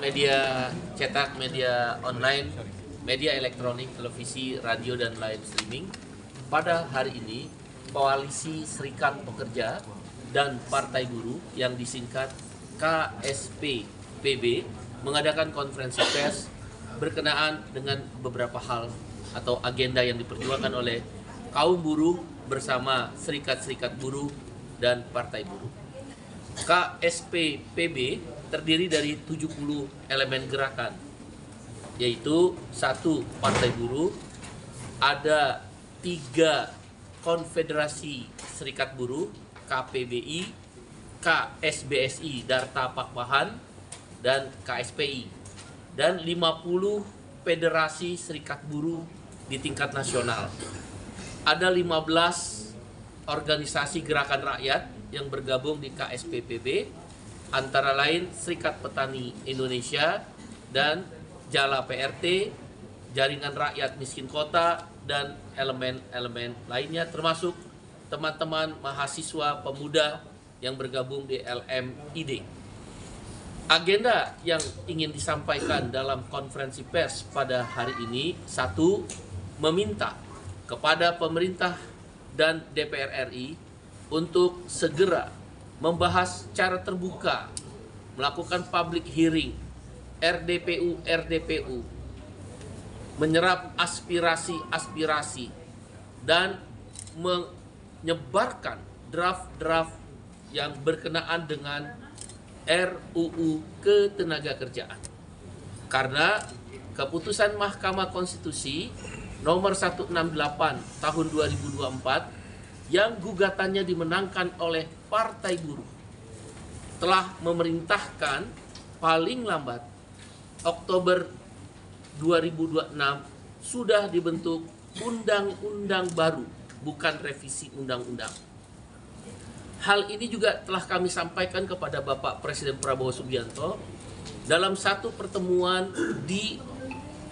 media cetak, media online, media elektronik, televisi, radio, dan live streaming. Pada hari ini, Koalisi Serikat Pekerja dan Partai Buruh yang disingkat KSPPB mengadakan konferensi pers berkenaan dengan beberapa hal atau agenda yang diperjuangkan oleh kaum buruh bersama serikat-serikat buruh dan partai buruh. KSPPB terdiri dari 70 elemen gerakan, yaitu 1 partai buruh, ada 3 konfederasi serikat buruh, KPBI, KSBSI, Darta Pakpahan, dan KSPI, dan 50 federasi serikat buruh di tingkat nasional. Ada 15 organisasi gerakan rakyat yang bergabung di KSPPB, antara lain Serikat Petani Indonesia dan Jala PRT, Jaringan Rakyat Miskin Kota, dan elemen-elemen lainnya termasuk teman-teman mahasiswa pemuda yang bergabung di LMID. Agenda yang ingin disampaikan dalam konferensi pers pada hari ini: 1. Meminta kepada pemerintah dan DPR RI untuk segera membahas secara terbuka, melakukan public hearing, RDPU, menyerap aspirasi-aspirasi, dan menyebarkan draft-draft yang berkenaan dengan RUU Ketenagakerjaan. Karena keputusan Mahkamah Konstitusi nomor 168 tahun 2024 yang gugatannya dimenangkan oleh Partai Buruh telah memerintahkan paling lambat Oktober 2026 sudah dibentuk undang-undang baru, bukan revisi undang-undang. Hal ini juga telah kami sampaikan kepada Bapak Presiden Prabowo Subianto dalam satu pertemuan di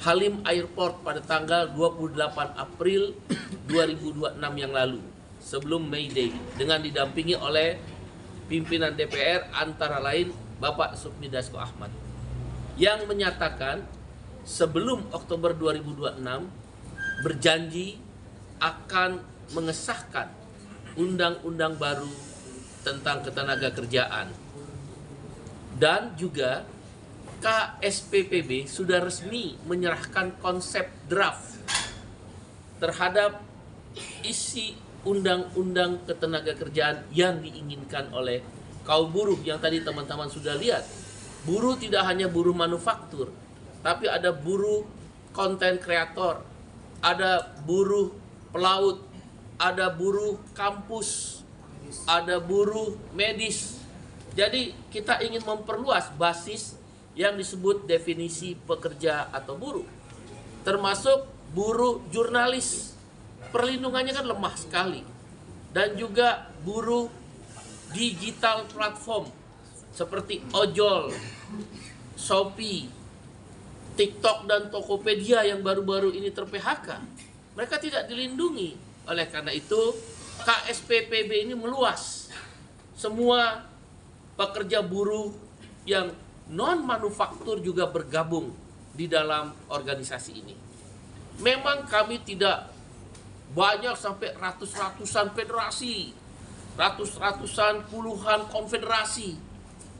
Halim Airport pada tanggal 28 April 2026 yang lalu, sebelum May Day, dengan didampingi oleh pimpinan DPR antara lain Bapak Sufmi Dasko Ahmad, yang menyatakan sebelum Oktober 2026 berjanji akan mengesahkan undang-undang baru tentang ketenagakerjaan. Dan juga KSPPB sudah resmi menyerahkan konsep draft terhadap isi undang-undang ketenagakerjaan yang diinginkan oleh kaum buruh yang tadi teman-teman sudah lihat. Buruh tidak hanya buruh manufaktur, tapi ada buruh konten kreator, ada buruh pelaut, ada buruh kampus, ada buruh medis. Jadi kita ingin memperluas basis yang disebut definisi pekerja atau buruh, termasuk buruh jurnalis. Perlindungannya kan lemah sekali. Dan juga buruh digital platform seperti ojol, Shopee, TikTok, dan Tokopedia yang baru-baru ini ter-PHK. Mereka tidak dilindungi. Oleh karena itu, KSPPB ini meluas. Semua pekerja buruh yang non-manufaktur juga bergabung di dalam organisasi ini. Memang kami tidak banyak sampai ratus-ratusan federasi, ratus-ratusan puluhan konfederasi.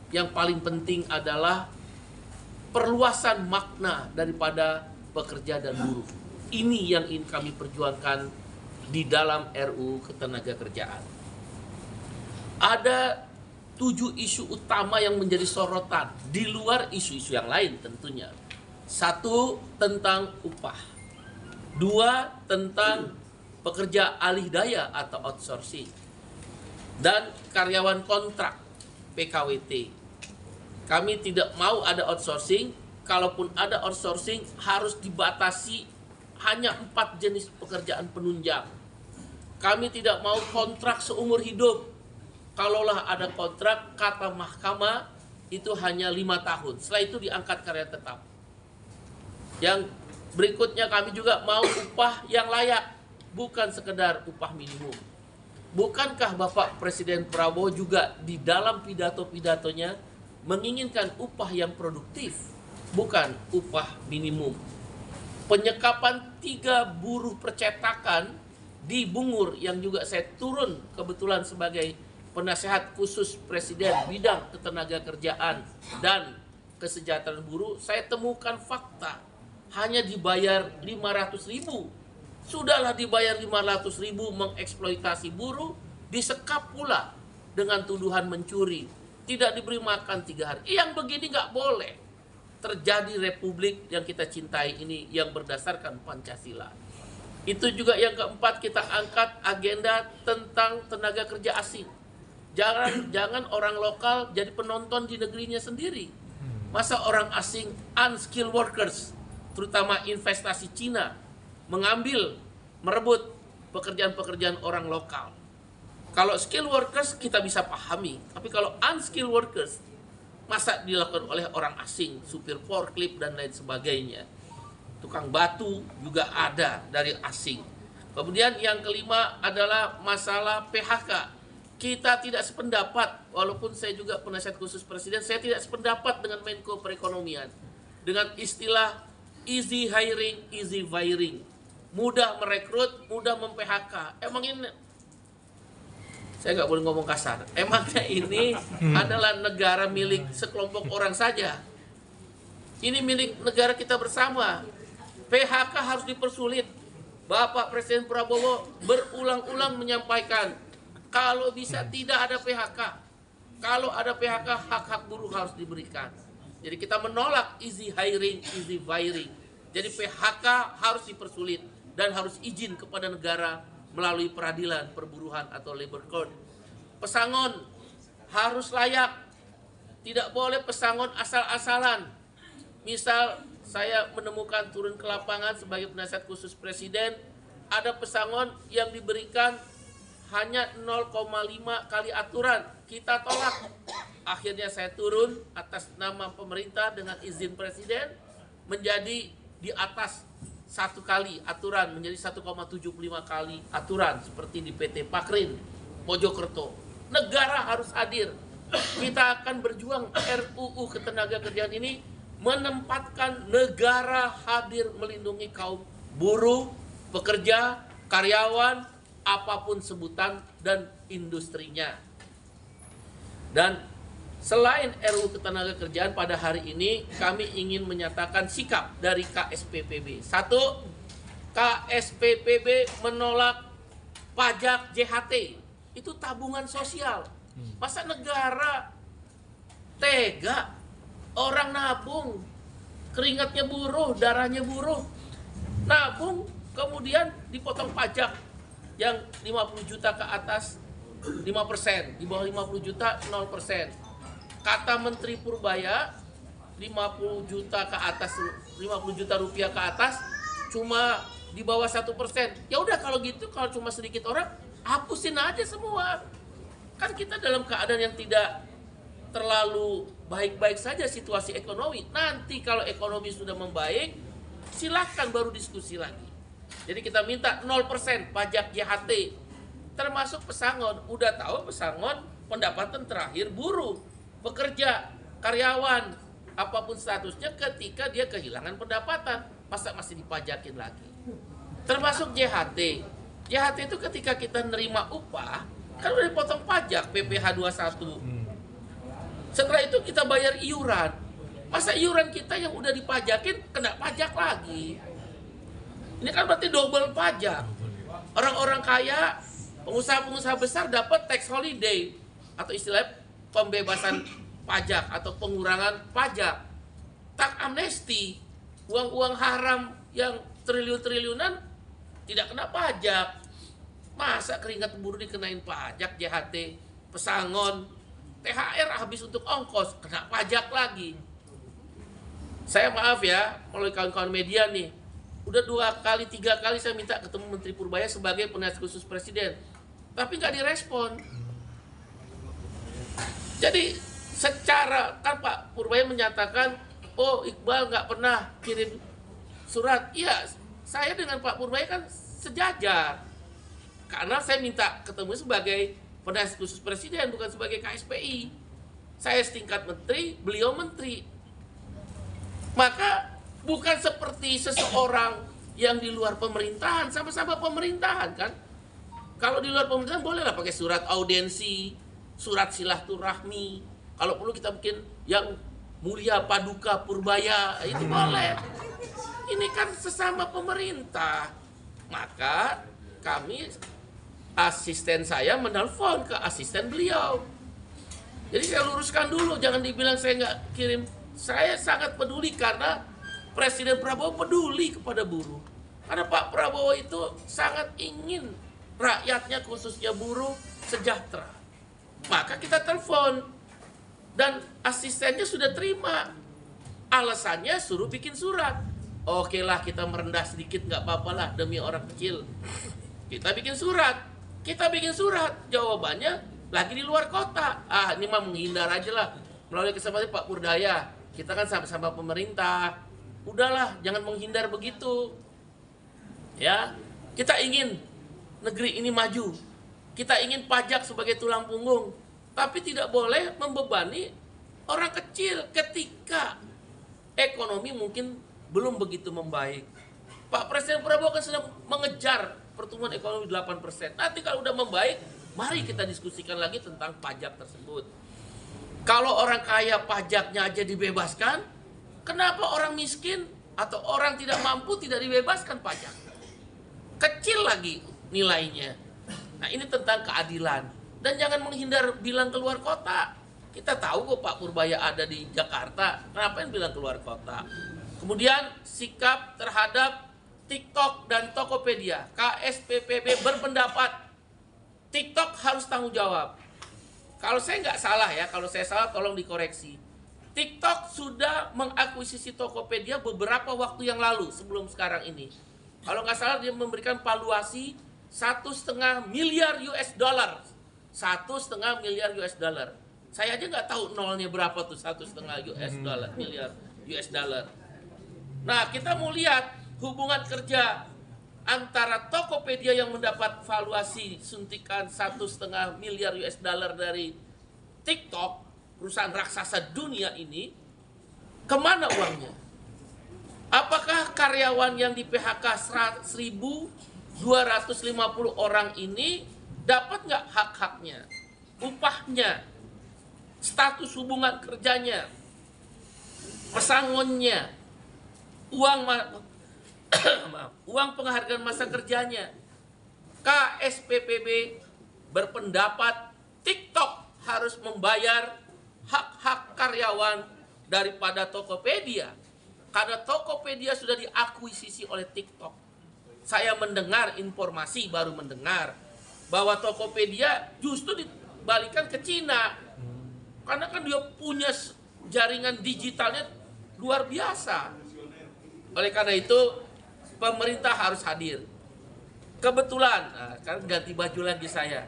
Yang paling penting adalah perluasan makna daripada pekerja dan buruh. Ini yang ingin kami perjuangkan di dalam RUU Ketenagakerjaan. Ada 7 isu utama yang menjadi sorotan di luar isu-isu yang lain tentunya. 1, tentang upah. 2, tentang pekerja alih daya atau outsourcing. Dan karyawan kontrak, PKWT. Kami tidak mau ada outsourcing. Kalaupun ada outsourcing, harus dibatasi hanya 4 jenis pekerjaan penunjang. Kami tidak mau kontrak seumur hidup. Kalaulah ada kontrak, kata mahkamah itu hanya 5 tahun. Setelah itu diangkat karya tetap. Yang berikutnya, kami juga mau upah yang layak, bukan sekedar upah minimum. Bukankah Bapak Presiden Prabowo juga di dalam pidato-pidatonya menginginkan upah yang produktif? bukan upah minimum. Penyekapan 3 buruh percetakan di Bungur yang juga saya turun kebetulan sebagai penasehat khusus Presiden bidang ketenagakerjaan dan kesejahteraan buruh, saya temukan fakta hanya dibayar 500.000. Sudahlah dibayar 500.000 mengeksploitasi buruh, disekap pula dengan tuduhan mencuri, tidak diberi makan 3 hari. Yang begini nggak boleh terjadi republik yang kita cintai ini yang berdasarkan Pancasila. Itu juga yang keempat, kita angkat agenda tentang tenaga kerja asing. Jangan orang lokal jadi penonton di negerinya sendiri. Masa orang asing, unskilled workers, terutama investasi Cina, merebut pekerjaan-pekerjaan orang lokal. Kalau skilled workers kita bisa pahami, tapi kalau unskilled workers, masa dilakukan oleh orang asing, supir forklift dan lain sebagainya. Tukang batu juga ada dari asing. Kemudian yang kelima adalah masalah PHK. Kita tidak sependapat, walaupun saya juga penasihat khusus Presiden, saya tidak sependapat dengan Menko Perekonomian dengan istilah easy hiring, easy firing. Mudah merekrut, mudah mem-PHK. Emang ini, saya nggak boleh ngomong kasar, emangnya ini adalah negara milik sekelompok orang saja? Ini milik negara kita bersama. PHK harus dipersulit. Bapak Presiden Prabowo berulang-ulang menyampaikan, kalau bisa tidak ada PHK. Kalau ada PHK, hak-hak buruh harus diberikan. Jadi kita menolak easy hiring, easy firing. Jadi PHK harus dipersulit dan harus izin kepada negara melalui peradilan perburuhan atau labor court. Pesangon harus layak. Tidak boleh pesangon asal-asalan. Misal saya menemukan turun ke lapangan sebagai penasihat khusus Presiden, ada pesangon yang diberikan hanya 0,5 kali aturan. Kita tolak. Akhirnya saya turun atas nama pemerintah dengan izin Presiden menjadi di atas 1 kali aturan, menjadi 1,75 kali aturan seperti di PT Pakrin Mojokerto. Negara harus hadir. Kita akan berjuang RUU Ketenagakerjaan ini menempatkan negara hadir melindungi kaum buruh, pekerja, karyawan, apapun sebutan dan industrinya. Dan selain RUU Ketenagakerjaan, pada hari ini kami ingin menyatakan sikap dari KSPPB. 1. KSPPB menolak pajak JHT. Itu tabungan sosial. Masa negara tega? Orang nabung, keringatnya buruh, darahnya buruh, nabung, kemudian dipotong pajak yang 50 juta ke atas 5%, di bawah 50 juta 0%. Kata Menteri Purbaya, 50 juta ke atas, 50 juta rupiah ke atas cuma di bawah 1%. Ya udah, kalau gitu, kalau cuma sedikit orang, hapusin aja semua. Kan kita dalam keadaan yang tidak terlalu baik-baik saja situasi ekonomi. Nanti kalau ekonomi sudah membaik, silakan baru diskusi lagi. Jadi kita minta 0% pajak JHT, termasuk pesangon. Udah tahu pesangon pendapatan terakhir buruh, pekerja, karyawan, apapun statusnya ketika dia kehilangan pendapatan, masa masih dipajakin lagi. Termasuk JHT. JHT itu ketika kita nerima upah, kan udah dipotong pajak PPh 21. Setelah itu kita bayar iuran. Masa iuran kita yang udah dipajakin kena pajak lagi? Ini kan berarti double pajak. Orang-orang kaya, pengusaha-pengusaha besar dapat tax holiday atau istilah pembebasan pajak atau pengurangan pajak. Tax amnesty, uang-uang haram yang triliun-triliunan tidak kena pajak. Masa keringat buruh dikenain pajak, JHT, pesangon, THR habis untuk ongkos, kena pajak lagi. Saya maaf ya, melalui kawan-kawan media nih, udah 2 kali, 3 kali saya minta ketemu Menteri Purbaya sebagai penasihat khusus Presiden, tapi nggak direspon. Jadi secara, kan Pak Purbaya menyatakan, oh Iqbal nggak pernah kirim surat. Iya, saya dengan Pak Purbaya kan sejajar, karena saya minta ketemu sebagai penasihat khusus Presiden, bukan sebagai KSPI. Saya setingkat menteri, beliau menteri. Maka bukan seperti seseorang yang di luar pemerintahan, sama-sama pemerintahan kan. Kalau di luar pemerintahan bolehlah pakai surat audiensi, surat silaturahmi. Kalau perlu kita bikin yang mulia paduka purbaya, itu boleh. Ini kan sesama pemerintah. Maka kami, asisten saya menelpon ke asisten beliau. Jadi saya luruskan dulu, jangan dibilang saya nggak kirim. Saya sangat peduli karena Presiden Prabowo peduli kepada buruh. Karena Pak Prabowo itu sangat ingin rakyatnya khususnya buruh sejahtera. Maka kita telepon dan asistennya sudah terima. Alasannya suruh bikin surat. Oke lah, kita merendah sedikit nggak apa-apa lah demi orang kecil. Kita bikin surat. Jawabannya lagi di luar kota. Ini mah menghindar aja lah. Melalui kesempatan Pak Purdaya, kita kan sama-sama pemerintah. Udahlah, jangan menghindar begitu. Ya, kita ingin negeri ini maju. Kita ingin pajak sebagai tulang punggung, tapi tidak boleh membebani orang kecil ketika ekonomi mungkin belum begitu membaik. Pak Presiden Prabowo kan sedang mengejar pertumbuhan ekonomi 8%. Nanti kalau udah membaik, mari kita diskusikan lagi tentang pajak tersebut. Kalau orang kaya pajaknya aja dibebaskan, kenapa orang miskin atau orang tidak mampu tidak dibebaskan pajak? Kecil lagi nilainya. Nah, ini tentang keadilan. Dan jangan menghindar bilang keluar kota. Kita tahu kok Pak Purbaya ada di Jakarta. Kenapa yang bilang keluar kota? Kemudian sikap terhadap TikTok dan Tokopedia. KSPPB berpendapat TikTok harus tanggung jawab. Kalau saya nggak salah ya, kalau saya salah tolong dikoreksi. TikTok sudah mengakuisisi Tokopedia beberapa waktu yang lalu sebelum sekarang ini. Kalau nggak salah dia memberikan valuasi 1,5 miliar US dollar. 1,5 miliar US dollar. Saya aja nggak tahu nolnya berapa tuh 1,5 US dollar, miliar US dollar. Nah, kita mau lihat hubungan kerja antara Tokopedia yang mendapat valuasi suntikan 1,5 miliar US dollar dari TikTok, perusahaan raksasa dunia ini, kemana uangnya? Apakah karyawan yang di PHK 1.250 orang ini dapat nggak hak-haknya, upahnya, status hubungan kerjanya, pesangonnya, uang penghargaan masa kerjanya? KSPPB berpendapat TikTok harus membayar hak-hak karyawan daripada Tokopedia. Karena Tokopedia sudah diakuisisi oleh TikTok. Saya mendengar informasi, baru mendengar, bahwa Tokopedia justru dibalikan ke Cina. Karena kan dia punya jaringan digitalnya luar biasa. Oleh karena itu, pemerintah harus hadir. Kebetulan, sekarang ganti baju lagi saya.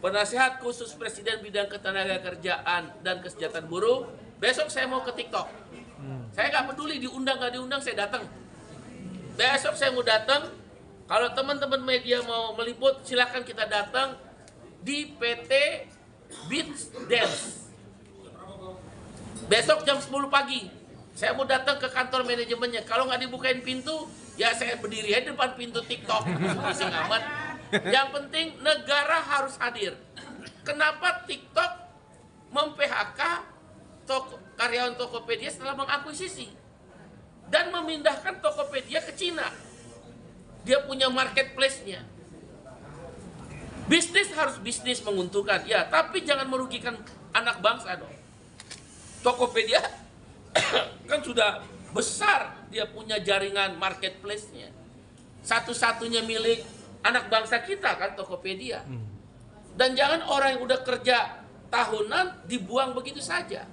Penasihat khusus Presiden bidang ketenagakerjaan dan kesejahteraan buruh, besok saya mau ke TikTok. Saya nggak peduli diundang nggak diundang, saya datang. Besok saya mau datang. Kalau teman-teman media mau meliput, silakan kita datang di PT Beats Dance. Besok jam 10 pagi. Saya mau datang ke kantor manajemennya. Kalau nggak dibukain pintu, ya saya berdiri aja depan pintu TikTok. Pusing amat. Yang penting negara harus hadir. Kenapa TikTok mem-PHK karyawan Tokopedia setelah mengakuisisi dan memindahkan Tokopedia ke Cina? Dia punya marketplace-nya. Bisnis harus bisnis menguntungkan, ya, tapi jangan merugikan anak bangsa dong. Tokopedia kan sudah besar, dia punya jaringan marketplace-nya. Satu-satunya milik anak bangsa kita kan Tokopedia. Dan jangan orang yang udah kerja tahunan dibuang begitu saja.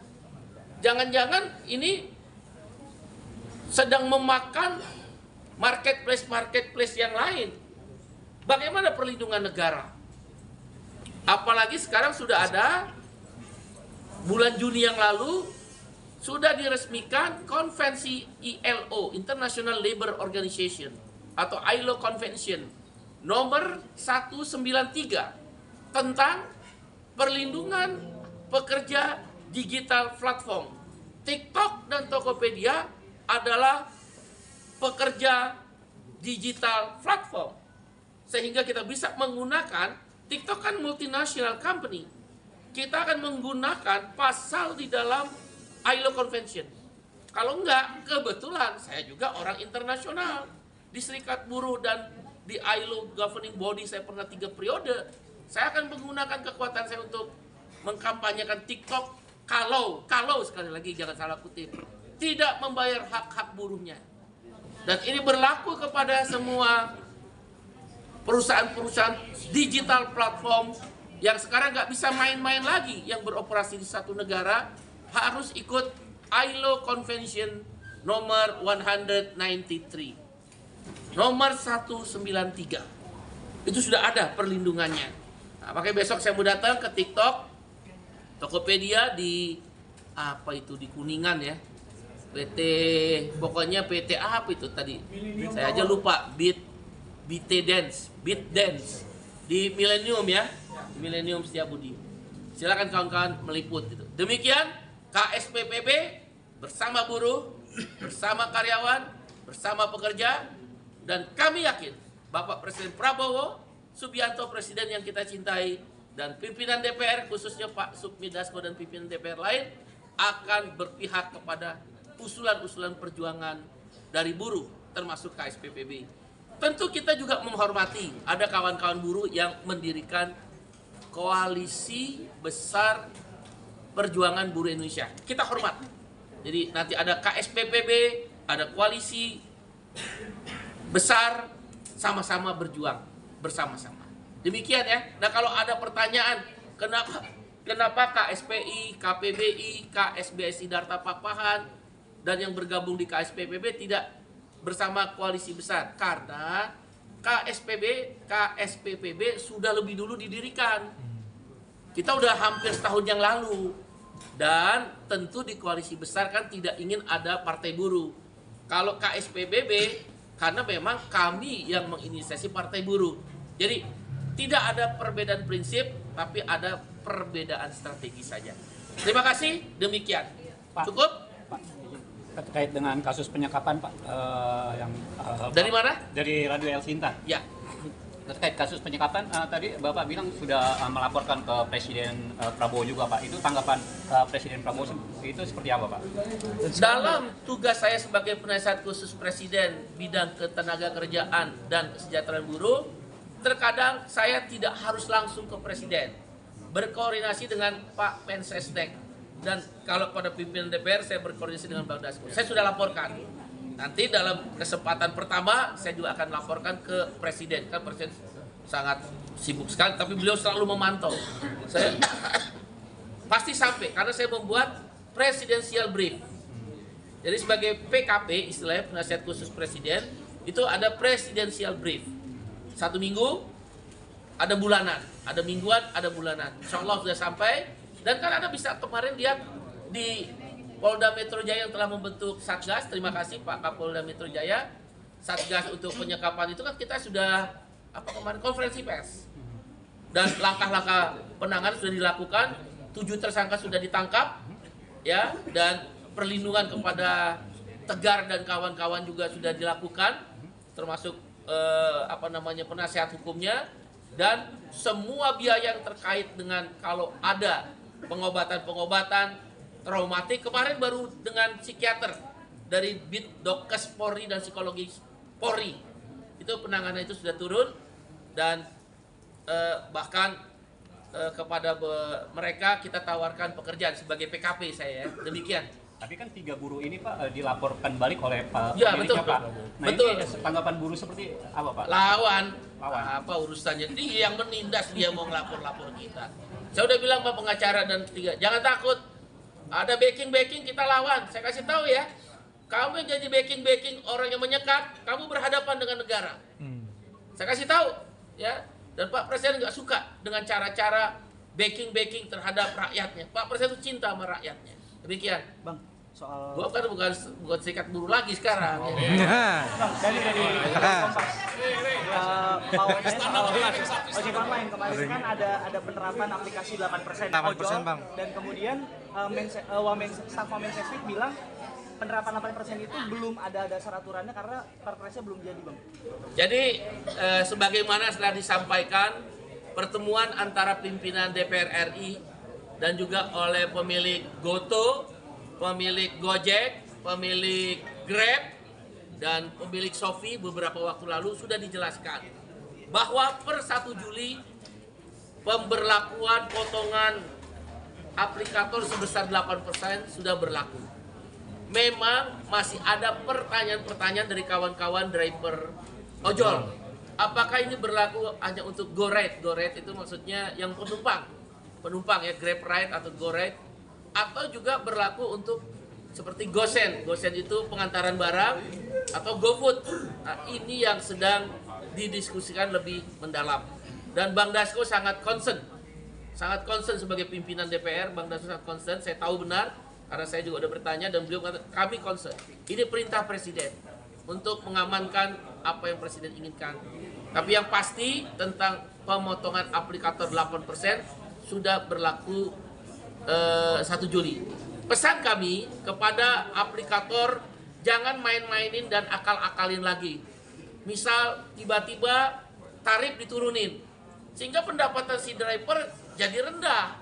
Jangan-jangan ini sedang memakan marketplace yang lain. Bagaimana perlindungan negara? Apalagi sekarang sudah ada, bulan Juni yang lalu sudah diresmikan konvensi ILO, International Labour Organization, atau ILO Convention nomor 193 tentang perlindungan pekerja digital platform. TikTok dan Tokopedia adalah pekerja digital platform. Sehingga kita bisa menggunakan, TikTok kan multinational company. Kita akan menggunakan pasal di dalam ILO Convention. Kalau enggak, kebetulan saya juga orang internasional. Di Serikat Buruh dan di ILO Governing Body saya pernah 3 periode. Saya akan menggunakan kekuatan saya untuk mengkampanyekan TikTok kalau sekali lagi jangan salah kutip, tidak membayar hak-hak buruhnya. Dan ini berlaku kepada semua perusahaan-perusahaan digital platform yang sekarang nggak bisa main-main lagi, yang beroperasi di satu negara harus ikut ILO Convention nomor 193, nomor 193. Itu sudah ada perlindungannya. Nah, makanya besok saya mau datang ke TikTok, Tokopedia di apa itu di Kuningan ya, pokoknya PT apa itu tadi, saya aja lupa, BT Dance di Millennium ya, Millennium Setiabudi. Silakan kawan-kawan meliput itu. Demikian KSPPB bersama buruh, bersama karyawan, bersama pekerja, dan kami yakin Bapak Presiden Prabowo Subianto, Presiden yang kita cintai, dan pimpinan DPR khususnya Pak Sukmi Dasko dan pimpinan DPR lain akan berpihak kepada usulan-usulan perjuangan dari buruh termasuk KSPPB. Tentu kita juga menghormati ada kawan-kawan buruh yang mendirikan koalisi besar perjuangan buruh Indonesia. Kita hormat. Jadi nanti ada KSPPB, ada koalisi besar, sama-sama berjuang bersama-sama. Demikian ya. Nah, kalau ada pertanyaan kenapa KSPI, KPBI, KSBSI Darta Papahan dan yang bergabung di KSPPB tidak bersama koalisi besar? Karena KSPPB sudah lebih dulu didirikan. Kita udah hampir setahun yang lalu. Dan tentu di koalisi besar kan tidak ingin ada partai buruh. Kalau KSPBB, karena memang kami yang menginisiasi partai buruh. Jadi tidak ada perbedaan prinsip, tapi ada perbedaan strategi saja. Terima kasih, demikian. Pak, cukup? Pak, terkait dengan kasus penyekapan Pak, dari mana? Dari Radio El Sinta. Ya. Terkait kasus penyekapan, tadi Bapak bilang sudah melaporkan ke Presiden Prabowo juga Pak. Itu tanggapan Presiden Prabowo itu seperti apa Pak? Dalam tugas saya sebagai penasihat khusus Presiden bidang ketenagakerjaan dan kesejahteraan buruh, terkadang saya tidak harus langsung ke Presiden, berkoordinasi dengan Pak Mensesnek, dan kalau pada pimpinan DPR saya berkoordinasi dengan Bang Dasko. Saya sudah laporkan. Nanti dalam kesempatan pertama saya juga akan laporkan ke Presiden. Kan Presiden sangat sibuk sekali, tapi beliau selalu memantau. Saya pasti sampai karena saya membuat presidential brief. Jadi sebagai PKP, istilahnya penasihat khusus Presiden, itu ada presidential brief. 1 minggu, ada bulanan, ada mingguan, ada bulanan. Insya Allah sudah sampai. Dan kan Anda bisa kemarin lihat di Polda Metro Jaya yang telah membentuk Satgas. Terima kasih Pak Kapolda Metro Jaya. Satgas untuk penyekapan itu kan kita sudah kemarin konferensi pers. Dan langkah-langkah penanganan sudah dilakukan. 7 tersangka sudah ditangkap, ya. Dan perlindungan kepada Tegar dan kawan-kawan juga sudah dilakukan, termasuk penasihat hukumnya, dan semua biaya yang terkait dengan kalau ada pengobatan traumatik, kemarin baru dengan psikiater dari Bitdokes Polri dan psikologi Polri, itu penanganan itu sudah turun, dan bahkan kepada mereka kita tawarkan pekerjaan sebagai PKP saya ya. Demikian. Tapi kan 3 buruh ini Pak dilaporkan balik oleh Pak ya, betul, Pak. Nah, betul. Ini tanggapan buruh seperti apa Pak? Lawan. Apa urusannya? Dia yang menindas, dia mau ngelapor-lapor kita. Saya udah bilang Pak pengacara dan 3, jangan takut. Ada backing kita lawan. Saya kasih tahu ya. Kamu yang jadi backing orang yang menyekat, kamu berhadapan dengan negara. Saya kasih tahu ya. Dan Pak Presiden nggak suka dengan cara-cara backing terhadap rakyatnya. Pak Presiden itu cinta sama rakyatnya. Demikian. Bang, soal gua kan bukan serikat buruh lagi sekarang. Bang, dari Kompas. Ojek online kemarin kan ada penerapan aplikasi 8% ojol, Bang. dan kemudian Staf Wamensesnek bilang penerapan 8% itu belum ada dasar aturannya karena perpresnya belum jadi, Bang. Jadi sebagaimana sudah disampaikan, pertemuan antara pimpinan DPR RI dan juga oleh pemilik Goto, pemilik Gojek, pemilik Grab, dan pemilik Shopee beberapa waktu lalu sudah dijelaskan bahwa per 1 Juli pemberlakuan potongan aplikator sebesar 8% sudah berlaku. Memang masih ada pertanyaan-pertanyaan dari kawan-kawan driver ojol. Apakah ini berlaku hanya untuk GoRide? GoRide itu maksudnya yang penumpang ya, Grab Ride atau GoRide, atau juga berlaku untuk seperti GoSend. GoSend itu pengantaran barang, atau GoFood. Nah, ini yang sedang didiskusikan lebih mendalam. Dan Bang Dasko sangat concern sebagai pimpinan DPR. Bang Dasko sangat concern, saya tahu benar karena saya juga udah bertanya dan beliau kata kami concern. Ini perintah Presiden untuk mengamankan apa yang Presiden inginkan. Tapi yang pasti tentang pemotongan aplikator 8% sudah berlaku 1 Juli. Pesan kami kepada aplikator, jangan main-mainin dan akal-akalin lagi. Misal tiba-tiba tarif diturunin, sehingga pendapatan si driver jadi rendah.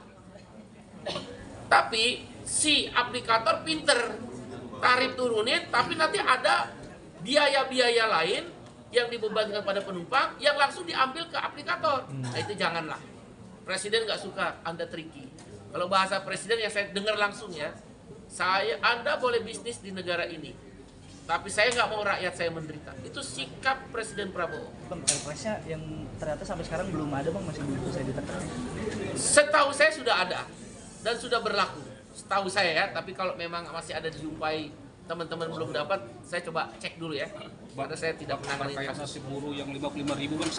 Tapi si aplikator pinter, tarif turunin, tapi nanti ada biaya-biaya lain yang dibebankan pada penumpang yang langsung diambil ke aplikator. Nah itu janganlah. Presiden nggak suka Anda tricky. Kalau bahasa Presiden yang saya dengar langsung ya, Anda boleh bisnis di negara ini, tapi saya nggak mau rakyat saya menderita. Itu sikap Presiden Prabowo. Bang, perpresnya yang ternyata sampai sekarang belum ada, Bang, masih belum bisa ditekan. Setahu saya sudah ada dan sudah berlaku. Setahu saya ya, tapi kalau memang masih ada dijumpai teman-teman belum dapat, saya coba cek dulu ya. Karena saya tidak menangani kasus nasib buruh yang 55.000 kan